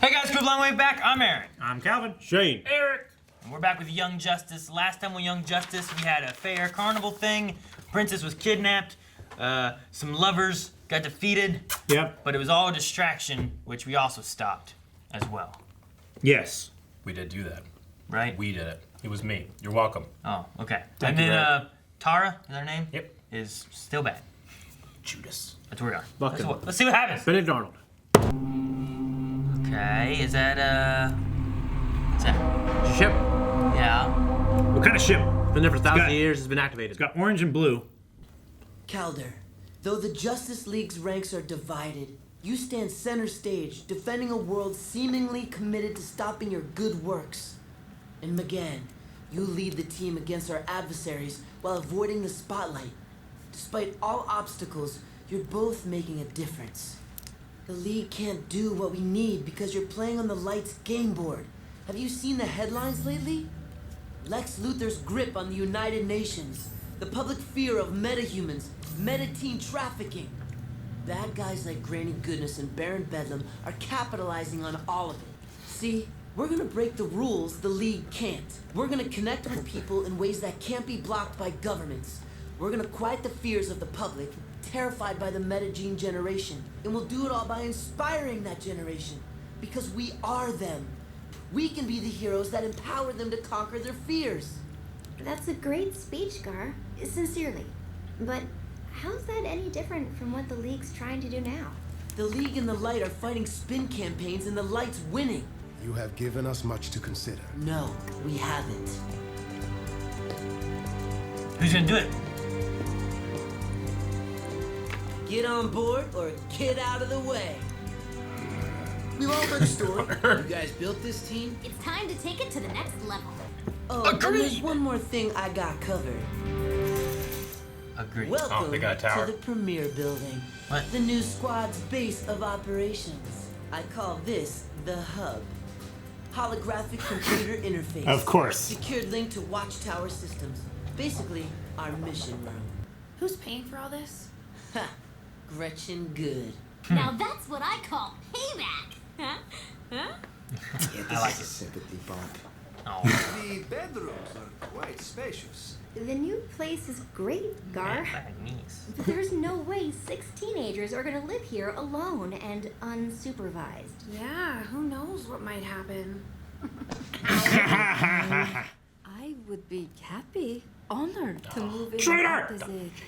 Hey guys, good long way back. I'm Aaron. I'm Calvin. Shane. Eric. And we're back with Young Justice. Last time with Young Justice, we had a fair carnival thing. Princess was kidnapped. Some lovers got defeated. Yep. But it was all a distraction, which we also stopped as well. Yes. We did do that. Right? We did it. It was me. You're welcome. Oh, okay. Thank and you, then Tara, is her name? Yep. Is still bad. Judas. That's where we are. Fuck him. Let's see what happens. Benedict Arnold. Okay, is that what's that? Ship. Yeah. What kind of ship? Been there for thousands got- of years, has been activated. It's got orange and blue. Calder, though the Justice League's ranks are divided, you stand center stage, defending a world seemingly committed to stopping your good works. And McGann, you lead the team against our adversaries while avoiding the spotlight. Despite all obstacles, you're both making a difference. The League can't do what we need because you're playing on the Light's game board. Have you seen the headlines lately? Lex Luthor's grip on the United Nations, the public fear of metahumans, meta-teen trafficking. Bad guys like Granny Goodness and Baron Bedlam are capitalizing on all of it. See, we're gonna break the rules the League can't. We're gonna connect with people in ways that can't be blocked by governments. We're gonna quiet the fears of the public, terrified by the metagene generation. And we'll do it all by inspiring that generation. Because we are them. We can be the heroes that empower them to conquer their fears. That's a great speech, Gar. Sincerely. But how's that any different from what the League's trying to do now? The League and the Light are fighting spin campaigns and the Light's winning. You have given us much to consider. No, we haven't. Who's gonna do it? Get on board or get out of the way. We've all heard the story. You guys built this team? It's time to take it to the next level. Oh, and there's Agreed. one more thing I got covered. Agreed. Welcome they got a tower. to the Premier Building. What? The new squad's base of operations. I call this the Hub. Holographic computer interface. Of course. Secured link to watchtower systems. Basically, our mission room. Who's paying for all this? Ha! Gretchen Good. Now that's what I call payback. Huh? Huh? I like it. Sympathy bump. Oh. The bedrooms are quite spacious. The new place is great, Gar. My knees. But there's no way 6 teenagers are gonna live here alone and unsupervised. Yeah, who knows what might happen. I would be happy, honored to move in Traitor! at this age.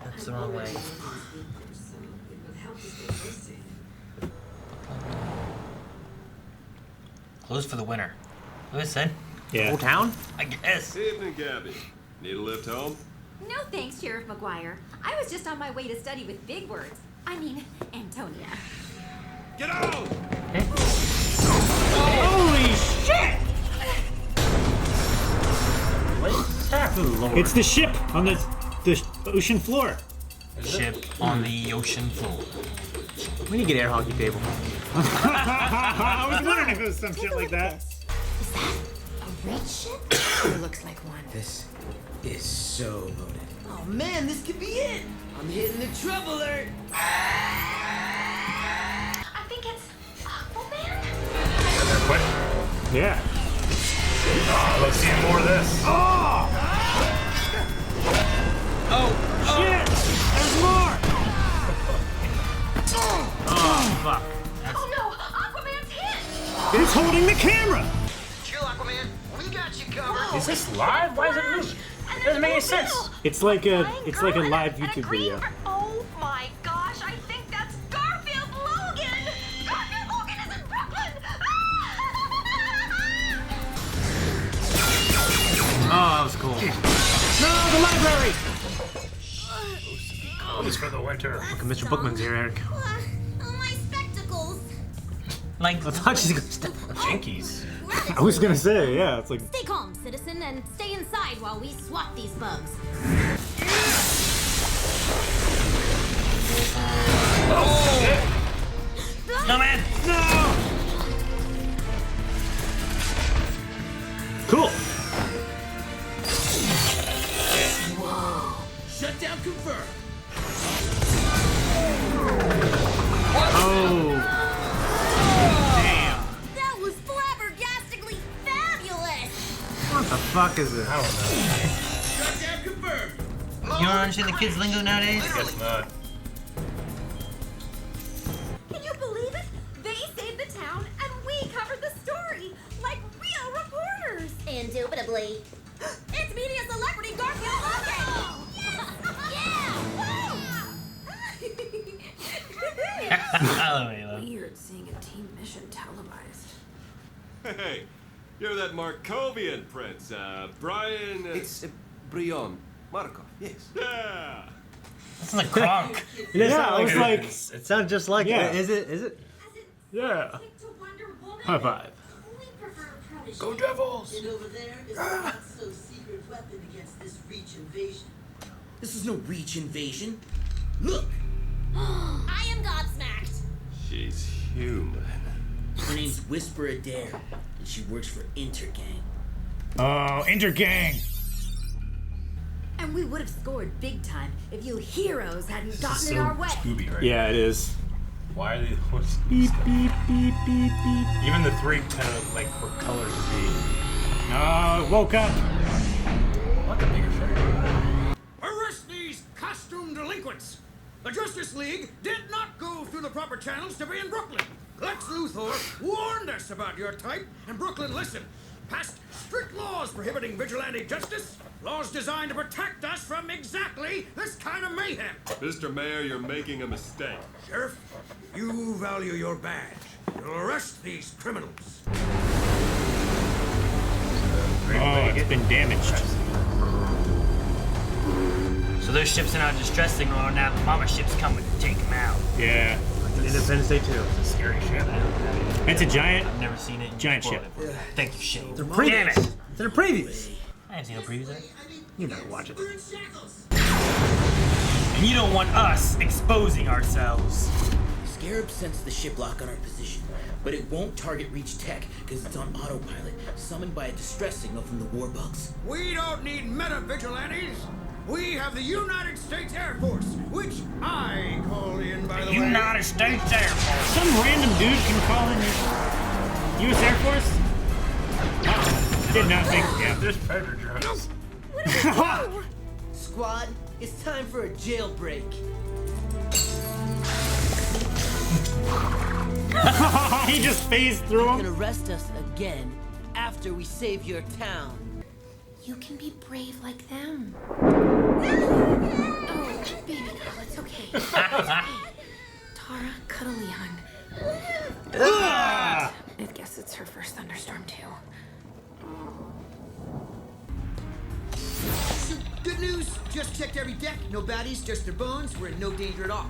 That's the wrong way. Closed for the winter. What is it? Yeah. Whole town? I guess. Evening, Gabby. Need a lift home? No thanks, Sheriff McGuire. I was just on my way to study with big words. I mean, Antonia. Get out! Holy shit! What's happening, Lord? It's the ship on the ocean floor. Ship on the ocean floor. We need to get air hockey table. I was wondering if it was some Take shit a like look at that. this. Is that a red ship? It looks like one. This is so loaded. Oh man, this could be it! I'm hitting the trouble alert! I think it's Aquaman. They're quick. Yeah. Oh, let's see more of this. Shit! There's more! Oh, fuck. Oh no, Aquaman's hit! It's holding the camera! Chill, Aquaman. We got you covered. Is this live? Why is it moving? It doesn't make any sense. It's like a live YouTube video. Oh my gosh, I think that's Garfield Logan! Garfield Logan is in Brooklyn! Oh, that was cool. No, the library! Closed for the winter. Look at Mr. Bookman's here, Eric. Oh, my spectacles! Like, I thought she's gonna step. Jinkies. I was gonna say, yeah, it's like. Stay calm, citizen, and stay inside while we swat these bugs. no man. No! Cool. Shutdown confirmed. Oh. fuck is this? I don't know. Shutdown confirmed. You don't understand the kids' lingo nowadays? Guess not. Can you believe it? They saved the town and we covered the story like real reporters. Indubitably. It's media celebrity Garfield Logan. Weird seeing a team mission televised. Hey, you're that Markovian prince, Brian. It's Brion Markov, yes. Yeah. That's like Kronk. Yeah, I was like, It sounds just like Yeah. it. Is it? yeah. High five. Go Devils! And over there is a not-so-secret weapon against this Reach invasion. This is no Reach invasion. Look! I am gobsmacked. She's human. Her name's Whisper Adair, and she works for Intergang. Oh, Intergang. And we would have scored big time if you heroes hadn't gotten in our way. Scooby, right? Yeah, it is. Why are they? What's Beep, beep, beep, beep, beep. even the three kind of like were colors to be? Oh, woke up. I want the bigger shirt. Arrest these costume delinquents! The Justice League did not go through the proper channels to be in Brooklyn. Lex Luthor warned us about your type, and Brooklyn listened. Passed strict laws prohibiting vigilante justice. Laws designed to protect us from exactly this kind of mayhem. Mr. Mayor, you're making a mistake. Sheriff, you value your badge. You'll arrest these criminals. Oh, it's been damaged. So those ships are not distressing, or now the mama ship's coming to take them out. Yeah. Independence Day 2. It's a scary ship. It's a giant. I've never seen it. You Giant spoiled ship. it for me. Thank you, Shane. They're Damn previews. it! They're previews. I haven't seen no previews of it. You never watch it. And you don't want us exposing ourselves. Scarab sensed the ship lock on our position, but it won't target Reach Tech because it's on autopilot, summoned by a distress signal from the warbugs. We don't need meta-vigilantes. We have the United States Air Force, which I call in, by the way. United States Air Force. Some random dude can call in the U.S. Air Force? Oh, did not think. Yeah. There's predator drones. Squad, it's time for a jailbreak. He just phased through You him. can arrest us again after we save your town. You can be brave like them. Oh, baby girl, it's okay. It's okay. Tara, cuddle young. I guess it's her first thunderstorm too. So, good news. Just checked every deck. No baddies, just their bones. We're in no danger at all.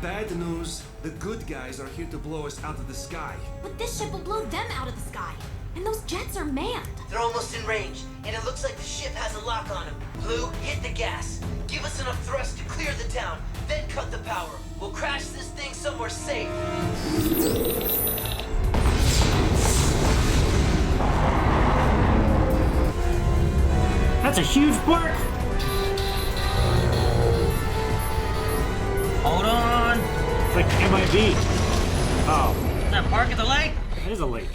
Bad news. The good guys are here to blow us out of the sky. But this ship will blow them out of the sky. And those jets are manned. They're almost in range, and it looks like the ship has a lock on them. Blue, hit the gas. Give us enough thrust to clear the town, then cut the power. We'll crash this thing somewhere safe. That's a huge bark. Hold on. It's like MIB. Oh, Is that park at the lake? it is a lake.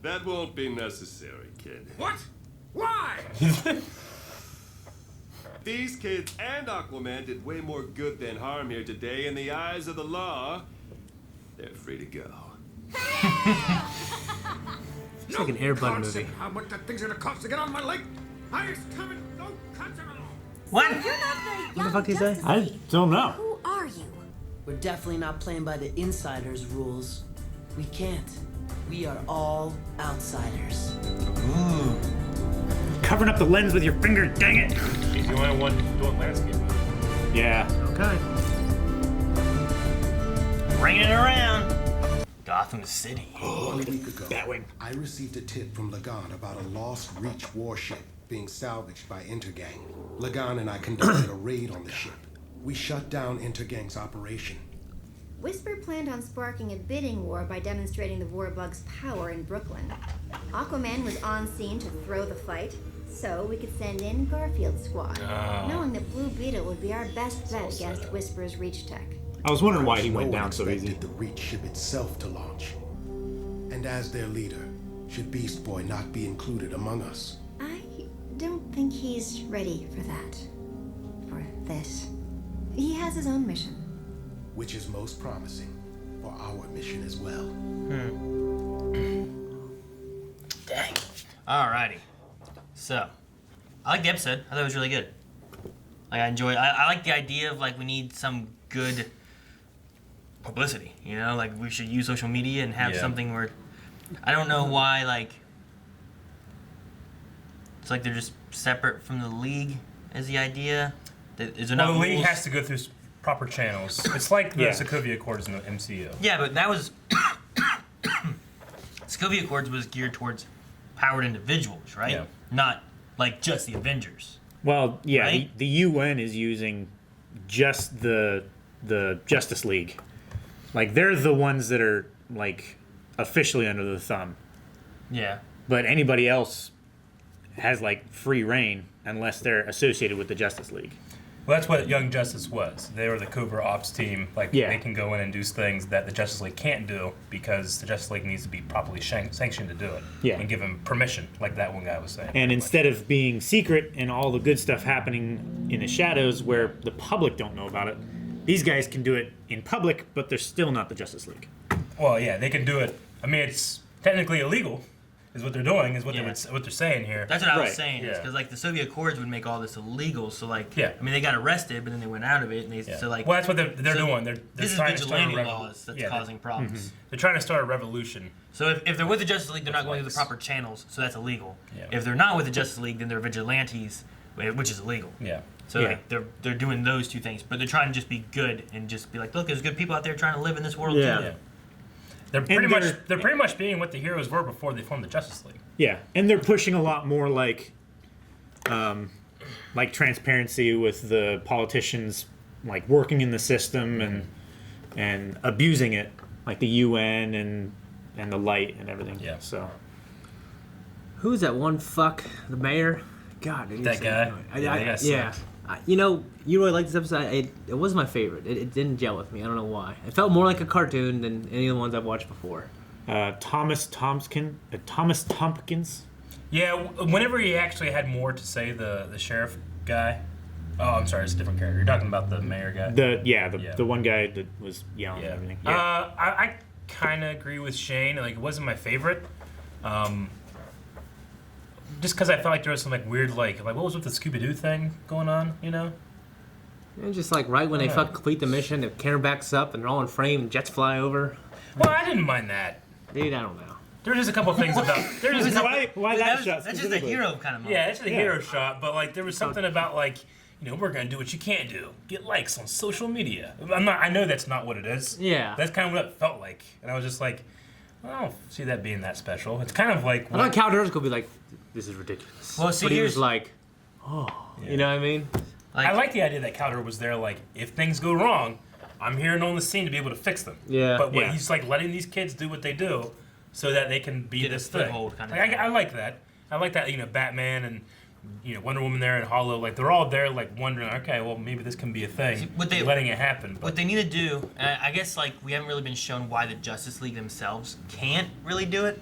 That won't be necessary, kid. What? Why? These kids and Aquaman did way more good than harm here today. In the eyes of the law, they're free to go. It's like an Air Bud movie. How much that thing's gonna cost to get on my lake? Highest coming, no concept at all. What? You're not the What the fuck did he say? Justice I League. don't know. Who are you? We're definitely not playing by the insiders' rules. We can't. We are all outsiders. Covering up the lens with your finger, dang it. He's the only one doing landscape. Yeah. Okay. Bringing it around. Gotham City. A week ago, Batwing. I received a tip from Lagan about a lost Reach warship being salvaged by Intergang. Lagan and I conducted a raid on the ship. We shut down Intergang's operation. Whisper planned on sparking a bidding war by demonstrating the Warbug's power in Brooklyn. Aquaman was on scene to throw the fight, So we could send in Garfield's squad, knowing that Blue Beetle would be our best bet against Whisper's Reach Tech. I was wondering why he No went one down so easy. expected the Reach ship itself to launch. And as their leader, should Beast Boy not be included among us? I don't think he's ready for that. For this. He has his own mission. Which is most promising for our mission as well. Dang. Alrighty. So, I like the episode. I thought it was really good. Like, I like the idea of, like, we need some good publicity, you know? Like, we should use social media and have something where... I don't know why, like... It's like they're just separate from the league, is the idea? Is there Well, not the league rules? has to go through proper channels. It's like the Sokovia Accords in the MCU. Yeah, but that was... Sokovia Accords was geared towards powered individuals, right? Yeah. Not, like, just the Avengers. Well, yeah, Right? the UN is using just the Justice League. Like, they're the ones that are, like, officially under the thumb. Yeah. But anybody else has, like, free reign unless they're associated with the Justice League. Well, that's what Young Justice was. They were the covert ops team. Like, they can go in and do things that the Justice League can't do because the Justice League needs to be properly sanctioned to do it. Yeah. And give them permission, like that one guy was saying. And instead of being secret and all the good stuff happening in the shadows where the public don't know about it, these guys can do it in public, but they're still not the Justice League. Well, yeah, they can do it. I mean, it's technically illegal, is what they're doing, is what Yeah. what they're saying here. That's what I was saying. Yeah. Because, like, the Soviet Accords would make all this illegal. So, like, Yeah. I mean, they got arrested, but then they went out of it. And they, Yeah. so, like... Well, that's what they're doing. They're this is trying to start a vigilante laws that's causing problems. They're trying to start a revolution. So if they're with the Justice League, they're not going through the proper channels, so that's illegal. Yeah. If they're not with the Justice League, then they're vigilantes, which is illegal. Yeah. So like, they're doing those two things, but they're trying to just be good and just be like, look, there's good people out there trying to live in this world too. Yeah. They're pretty much being what the heroes were before they formed the Justice League. Yeah, and they're pushing a lot more like transparency with the politicians, like working in the system and abusing it, like the UN and the light and everything. Yeah. So who's that one fuck? The mayor? God, dude, That guy? Yeah. You know, you really like this episode. It was my favorite. It didn't gel with me. I don't know why. It felt more like a cartoon than any of the ones I've watched before. Thomas Tompkins. Yeah, whenever he actually had more to say, the sheriff guy. Oh, I'm sorry, it's a different character. You're talking about the mayor guy. The one guy that was yelling and everything. Yeah. I kind of agree with Shane. Like, it wasn't my favorite. Just because I felt like there was some like weird like what was with the Scooby-Doo thing going on, you know? And just like right when they complete the mission, the camera backs up and they're all in frame and jets fly over. Well, I didn't mind that. Dude, I don't know. There's just a couple things about. Why that shot? That's just a hero kind of moment. Yeah, it's just a hero shot, but like there was something about like, you know, we're gonna do what you can't do: get likes on social media. I know that's not what it is. Yeah. That's kind of what it felt like, and I was just like, I don't see that being that special. It's kind of like. I thought Cal Durden's gonna be like, this is ridiculous. Well, see, but he here's was like, you know what I mean? Like, I like the idea that Calder was there. Like, if things go wrong, I'm here and on the scene to be able to fix them. Yeah. But he's like letting these kids do what they do, so that they can be Get this a thing. foothold kind of Like, thing. I like that. I like that. You know, Batman and Wonder Woman there and Hollow. Like, they're all there, like wondering, okay, well, maybe this can be a thing. See, letting it happen. But what they need to do, and I guess like we haven't really been shown why the Justice League themselves can't really do it,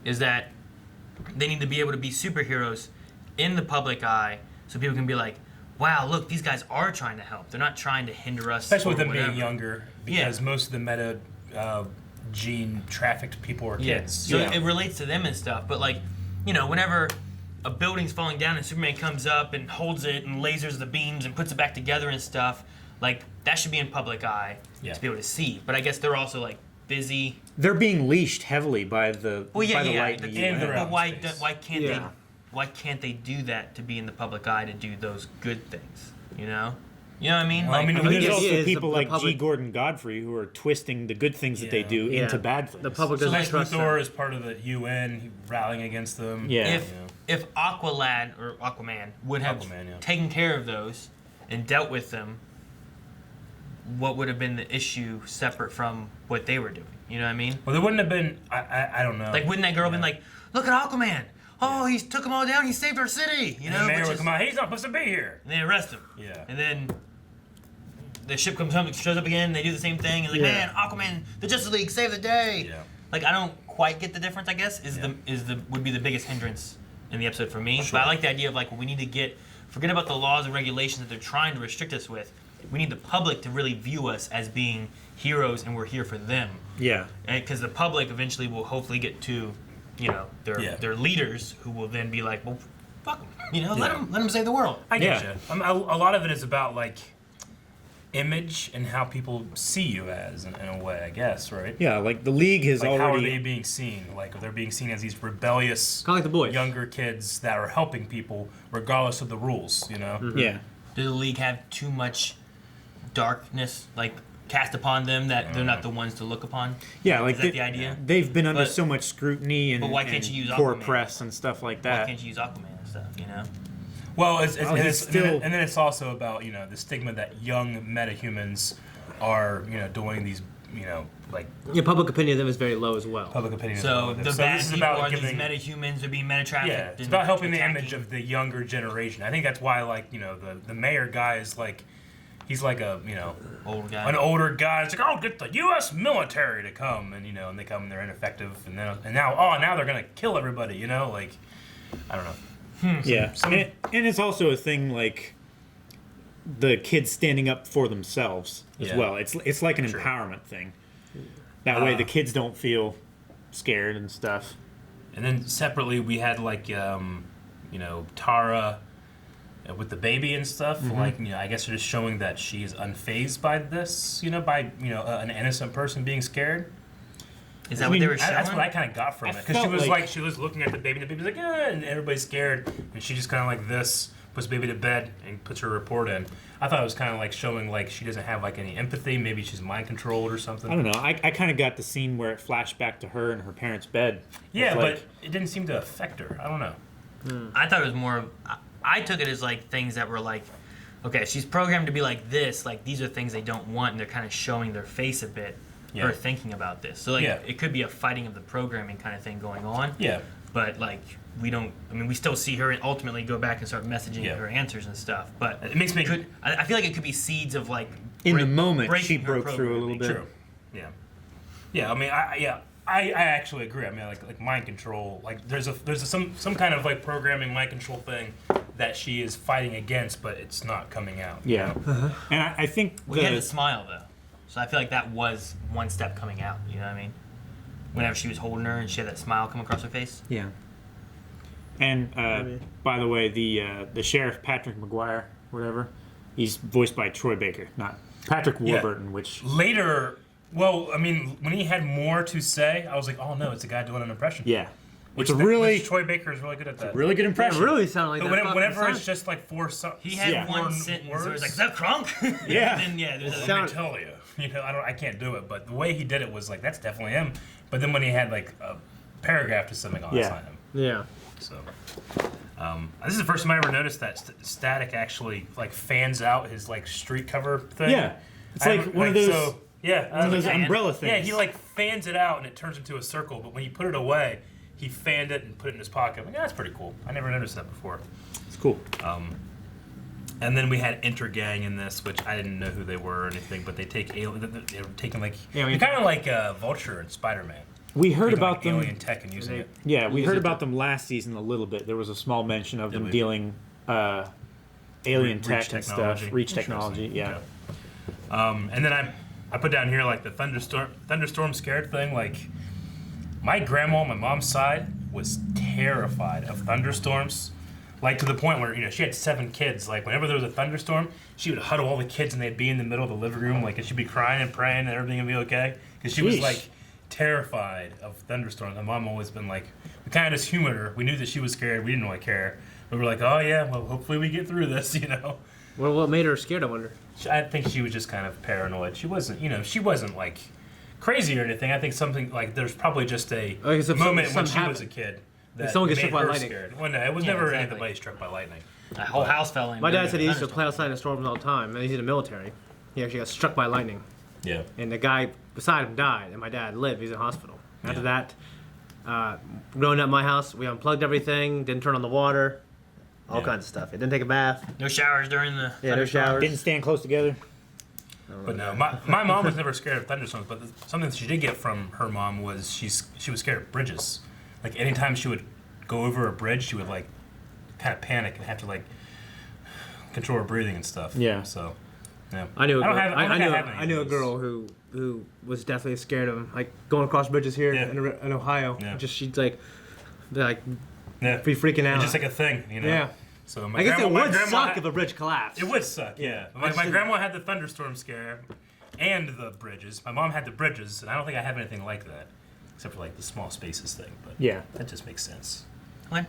is that they need to be able to be superheroes in the public eye, so people can be like, wow, look, these guys are trying to help. They're not trying to hinder us. especially with or them being whatever. younger, because most of the meta gene trafficked people are kids. So it relates to them and stuff. But like, whenever a building's falling down and Superman comes up and holds it and lasers the beams and puts it back together and stuff, like that should be in public eye to be able to see. But I guess they're also like busy. They're being leashed heavily by the light. But why can't they do that to be in the public eye to do those good things? You know what I mean? Well, Like, There's also people like G. Gordon Godfrey who are twisting the good things that they do into bad things. The public doesn't Lex trust them. Luthor is part of the UN rallying against them. Yeah. If Aqualad or Aquaman would have taken care of those and dealt with them, what would have been the issue separate from what they were doing? You know what I mean? Well, there wouldn't have been. I don't know. Like, wouldn't that girl been like, look at Aquaman? oh, he took them all down. He saved our city. You know, the mayor would come out. He's not supposed to be here. And they arrest him. Yeah. And then the ship comes home, shows up again. They do the same thing. And like, man, Aquaman, the Justice League, save the day. Yeah. Like I don't quite get the difference. I guess would be the biggest hindrance in the episode for me. Sure. But I like the idea of like we need to forget about the laws and regulations that they're trying to restrict us with. We need the public to really view us as being heroes, and we're here for them. Yeah. Because the public eventually will hopefully get to, their leaders who will then be like, well, fuck them. Let them save the world. I get you. A lot of it is about like image and how people see you as in a way, I guess, right? Yeah, like the league has already. How are they being seen? Like, they're being seen as these rebellious, kind of like the boys, younger kids that are helping people regardless of the rules. Mm-hmm. Yeah. Does the league have too much darkness, like cast upon them that they're not the ones to look upon? Yeah, like is that the idea? They've been under so much scrutiny and, but why can't you use poor Aquaman? Press and stuff like that. Why can't you use Aquaman and stuff? Well, and then it's also about the stigma that young metahumans are doing these public opinion of them is very low as well. Public opinion. So the bad this is people about are giving, these metahumans are being meta-trafficked. Yeah, it's about helping the image of the younger generation. I think that's why the mayor guy is like. He's like old guy. An older guy. It's like, oh, get the U.S. military to come, and and they come and they're ineffective, and now they're gonna kill everybody. I don't know. Yeah, and it's also a thing like the kids standing up for themselves as well. It's like an empowerment thing. That way, the kids don't feel scared and stuff. And then separately, we had like Tara. With the baby and stuff, I guess they're just showing that she is unfazed by this, by an innocent person being scared. Is that what they were showing? That's what I kind of got from it, because she was looking at the baby, and the baby's like, and everybody's scared, and she just kind of like this, puts the baby to bed, and puts her report in. I thought it was kind of like showing like she doesn't have like any empathy. Maybe she's mind controlled or something. I don't know. I kind of got the scene where it flashed back to her in her parents' bed. Yeah, but it didn't seem to affect her. I don't know. I thought it was more of. I took it as like things that were like, okay, she's programmed to be like this. Like these are things they don't want, and they're kind of showing their face a bit. Her thinking about this. So like it could be a fighting of the programming kind of thing going on. Yeah. But like we don't. I mean, we still see her ultimately go back and start messaging her answers and stuff. But it makes me. I feel like it could be seeds of like. In the moment, she broke through a little bit. True. Yeah. Yeah. I mean, I actually agree. I mean, like mind control. Like there's some kind of like programming mind control thing that she is fighting against, but it's not coming out. Yeah, and I think we had the smile though, so I feel like that was one step coming out. You know what I mean? Whenever she was holding her and she had that smile come across her face. Yeah. And by the way, the sheriff Patrick McGuire, whatever, he's voiced by Troy Baker, not Patrick Warburton. Which later. Well, I mean, when he had more to say, I was like, "Oh no, it's a guy doing an impression." Yeah, which Troy Baker is really good at that. It's a really good impression. Yeah, really sounded like that. Whenever it's just like he had one sentence where it was like, "Is that Kronk?" Yeah, and then there's let me tell you, I can't do it, but the way he did it was like, that's definitely him. But then when he had like a paragraph to something, that's not him. Yeah. So, this is the first time I ever noticed that Static actually like fans out his like street cover thing. Yeah, it's like one of those. One of those umbrella things. Yeah, he like fans it out and it turns into a circle. But when you put it away, he fanned it and put it in his pocket. I'm like, that's pretty cool. I never noticed that before. It's cool. And then we had Intergang in this, which I didn't know who they were or anything. But they take they're taking like they're kind of like Vulture and Spider-Man. We heard about like them. Alien tech and using it. Yeah, we heard about them last season a little bit. There was a small mention of them dealing alien tech and stuff, reach technology. Yeah. And then I put down here like the thunderstorm scared thing. Like my grandma on my mom's side was terrified of thunderstorms, like to the point where she had 7 kids. Like whenever there was a thunderstorm, she would huddle all the kids and they'd be in the middle of the living room, like and she'd be crying and praying that everything would be okay because she was like terrified of thunderstorms. My mom always been like, we kind of just humored her. We knew that she was scared. We didn't really care. But we're like, oh yeah, well hopefully we get through this, Well, what made her scared? I wonder. I think she was just kind of paranoid. She wasn't, she wasn't like crazy or anything. I think something like there's probably just a moment when she was a kid that someone gets made struck by her lightning. scared. Well, no, it was never anybody struck by lightning. That whole house fell in. My dad said he used to play outside in storms all the time, and he's in the military. He actually got struck by lightning. Yeah. And the guy beside him died, and my dad lived. He's in hospital. After that, Growing up at my house, we unplugged everything, didn't turn on the water, all kinds of stuff. It didn't take a bath. No showers during the. Yeah, no showers. Didn't stand close together. But no, my mom was never scared of thunderstorms. But something that she did get from her mom was she was scared of bridges. Like anytime she would go over a bridge, she would like kind of panic and have to like control her breathing and stuff. Yeah. So, yeah. I knew a girl. I knew a girl who was definitely scared of them, like going across bridges here Yeah. in Ohio. Yeah. Just she'd like Yeah. be freaking out. It's just like a thing, you know. Yeah. So I guess it would grandma suck if a bridge collapsed. It would suck, yeah. My grandma had the thunderstorm scare and the bridges. My mom had the bridges, and I don't think I have anything like that, except for like the small spaces thing. But Yeah. that just makes sense. What?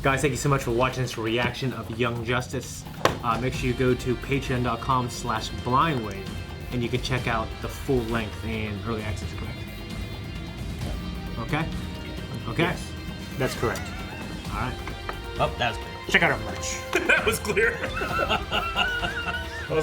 Guys, thank you so much for watching this reaction of Young Justice. Make sure you go to patreon.com/blindwave, and you can check out the full length and early access, correct? Okay? Okay? Yes, that's correct. All right. Oh, that was good. Check out our merch. That was clear.